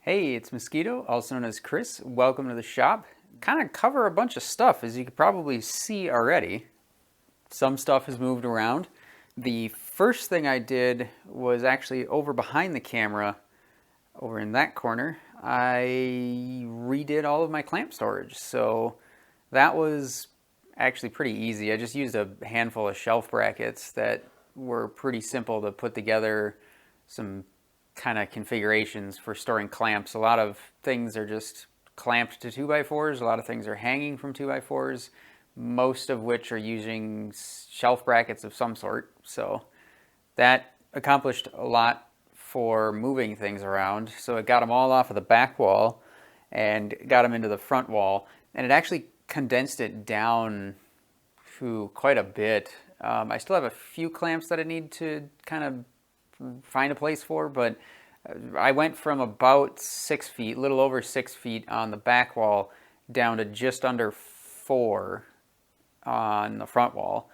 Hey, it's Mosquito, also known as Chris. Welcome to the shop. Kind of cover a bunch of stuff, as you could probably see already. Some stuff has moved around. The first thing I did was actually over behind the camera, over in that corner. I redid all of my clamp storage. So that was actually pretty easy. I just used a handful of shelf brackets that were pretty simple to put together, some kind of configurations for storing clamps. A lot of things are just clamped to 2x4s. A lot of things are hanging from 2x4s, most of which are using shelf brackets of some sort. So that accomplished a lot for moving things around. So it got them all off of the back wall and got them into the front wall. And it actually condensed it down to quite a bit. I still have a few clamps that I need to kind of find a place for, but I went from about 6 feet, a little over 6 feet on the back wall, down to just under 4 on the front wall.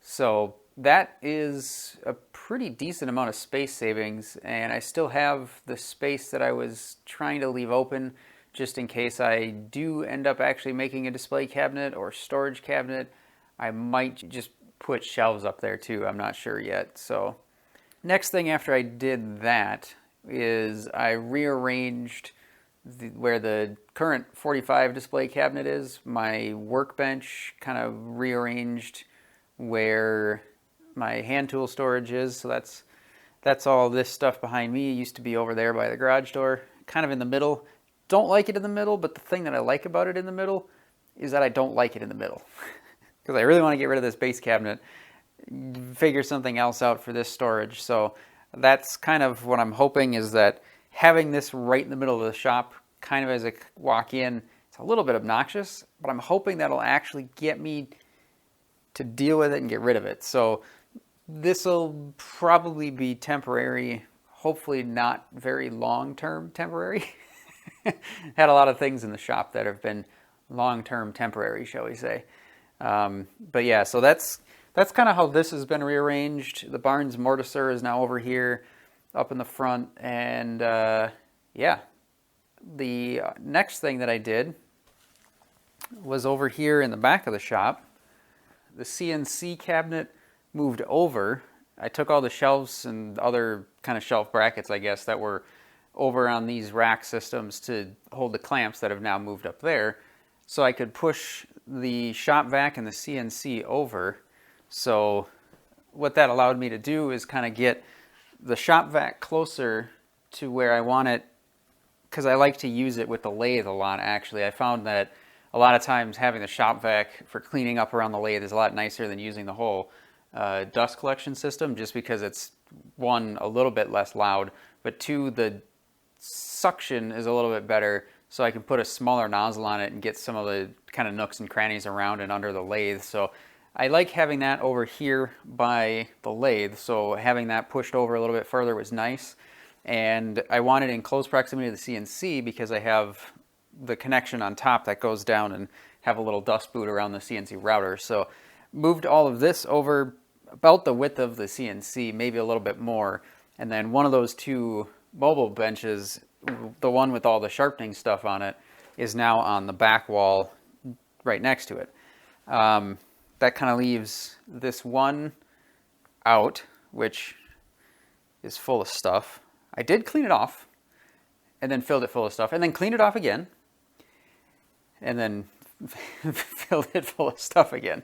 So that is a pretty decent amount of space savings, and I still have the space that I was trying to leave open just in case I do end up actually making a display cabinet or storage cabinet. I might just put shelves up there too, I'm not sure yet. So next thing after I did that is I rearranged where the current 45 display cabinet is. My workbench kind of rearranged where my hand tool storage is. So that's all this stuff behind me. It used to be over there by the garage door, kind of in the middle. Don't like it in the middle, but the thing that I like about it in the middle is that I don't like it in the middle. Because I really want to get rid of this base cabinet, figure something else out for this storage. So that's kind of what I'm hoping, is that having this right in the middle of the shop, kind of as I walk in, it's a little bit obnoxious, but I'm hoping that'll actually get me to deal with it and get rid of it. So this will probably be temporary, hopefully not very long-term temporary. Had a lot of things in the shop that have been long-term temporary, shall we say. But yeah, so that's kind of how this has been rearranged. The Barnes mortiser is now over here up in the front. And yeah, the next thing that I did was over here in the back of the shop. The CNC cabinet moved over. I took all the shelves and other kind of shelf brackets, I guess, that were over on these rack systems to hold the clamps that have now moved up there, so I could push the shop vac and the CNC over. So what that allowed me to do is kind of get the shop vac closer to where I want it, because I like to use it with the lathe a lot, actually. I found that a lot of times having the shop vac for cleaning up around the lathe is a lot nicer than using the whole dust collection system, just because it's, one, a little bit less loud, but two, the suction is a little bit better, so I can put a smaller nozzle on it and get some of the kind of nooks and crannies around and under the lathe. So I like having that over here by the lathe, so having that pushed over a little bit further was nice. And I want it in close proximity to the CNC because I have the connection on top that goes down and have a little dust boot around the CNC router. So moved all of this over about the width of the CNC, maybe a little bit more. And then one of those two mobile benches, the one with all the sharpening stuff on it, is now on the back wall right next to it. That kind of leaves this one out, which is full of stuff. I did clean it off and then filled it full of stuff and then cleaned it off again and then filled it full of stuff again.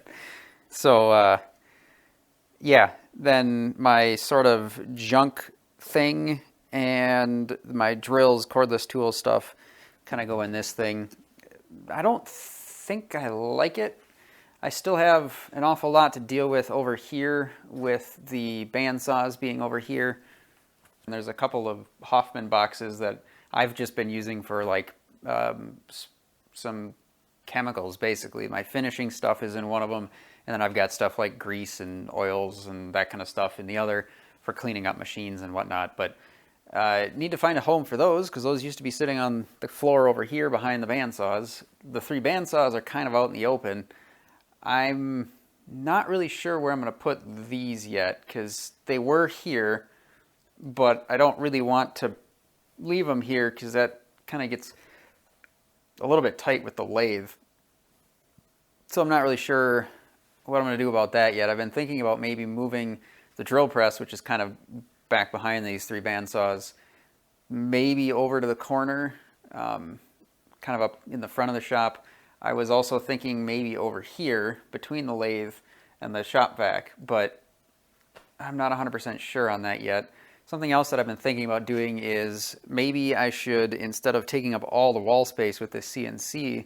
So yeah, then my sort of junk thing and my drills, cordless tool stuff kind of go in this thing. I don't think I like it. I still have an awful lot to deal with over here with the bandsaws being over here. And there's a couple of Hoffman boxes that I've just been using for like some chemicals, basically. My finishing stuff is in one of them, and then I've got stuff like grease and oils and that kind of stuff in the other for cleaning up machines and whatnot. But need to find a home for those, because those used to be sitting on the floor over here behind the bandsaws. The 3 bandsaws are kind of out in the open. I'm not really sure where I'm going to put these yet, because they were here, but I don't really want to leave them here because that kind of gets a little bit tight with the lathe. So I'm not really sure what I'm going to do about that yet. I've been thinking about maybe moving the drill press, which is kind of back behind these 3 bandsaws, maybe over to the corner, kind of up in the front of the shop. I was also thinking maybe over here between the lathe and the shop vac, but I'm not 100% sure on that yet. Something else that I've been thinking about doing is maybe I should, instead of taking up all the wall space with this CNC,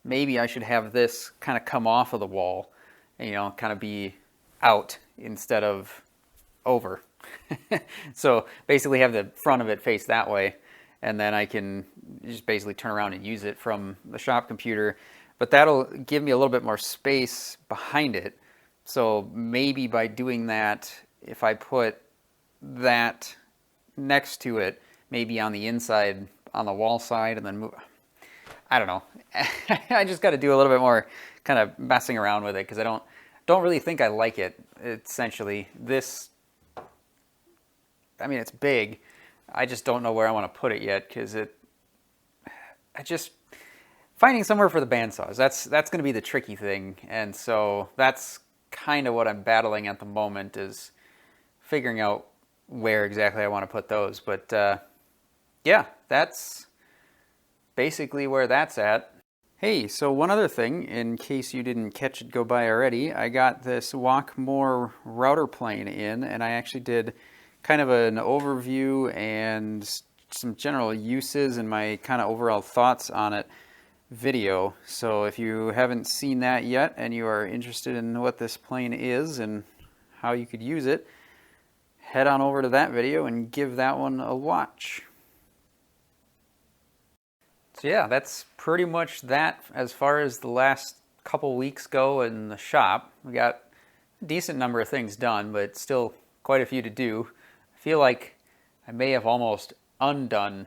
maybe I should have this kind of come off of the wall and, you know, kind of be out instead of over. So basically have the front of it face that way, and then I can just basically turn around and use it from the shop computer. But that'll give me a little bit more space behind it. So maybe by doing that, if I put that next to it, maybe on the inside, on the wall side, and then move. I don't know. I just got to do a little bit more kind of messing around with it because I don't really think I like it. Essentially, this, I mean, it's big. I just don't know where I want to put it yet because finding somewhere for the bandsaws. That's going to be the tricky thing, and so that's kind of what I'm battling at the moment, is figuring out where exactly I want to put those. But yeah, that's basically where that's at. Hey, so one other thing, in case you didn't catch it go by already, I got this Walkmore router plane in, and I actually did kind of an overview and some general uses and my kind of overall thoughts on it video. So if you haven't seen that yet and you are interested in what this plane is and how you could use it, head on over to that video and give that one a watch. So yeah, that's pretty much that as far as the last couple weeks go in the shop. We got a decent number of things done, but still quite a few to do. I feel like I may have almost undone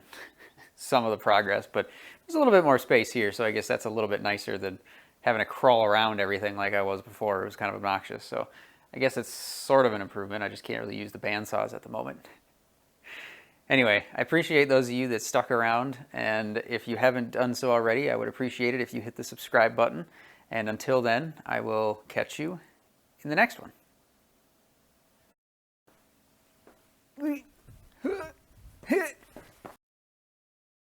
some of the progress, but there's a little bit more space here, so I guess that's a little bit nicer than having to crawl around everything like I was before. It was kind of obnoxious, so I guess it's sort of an improvement. I just can't really use the bandsaws at the moment. Anyway, I appreciate those of you that stuck around, and if you haven't done so already, I would appreciate it if you hit the subscribe button. And until then, I will catch you in the next one.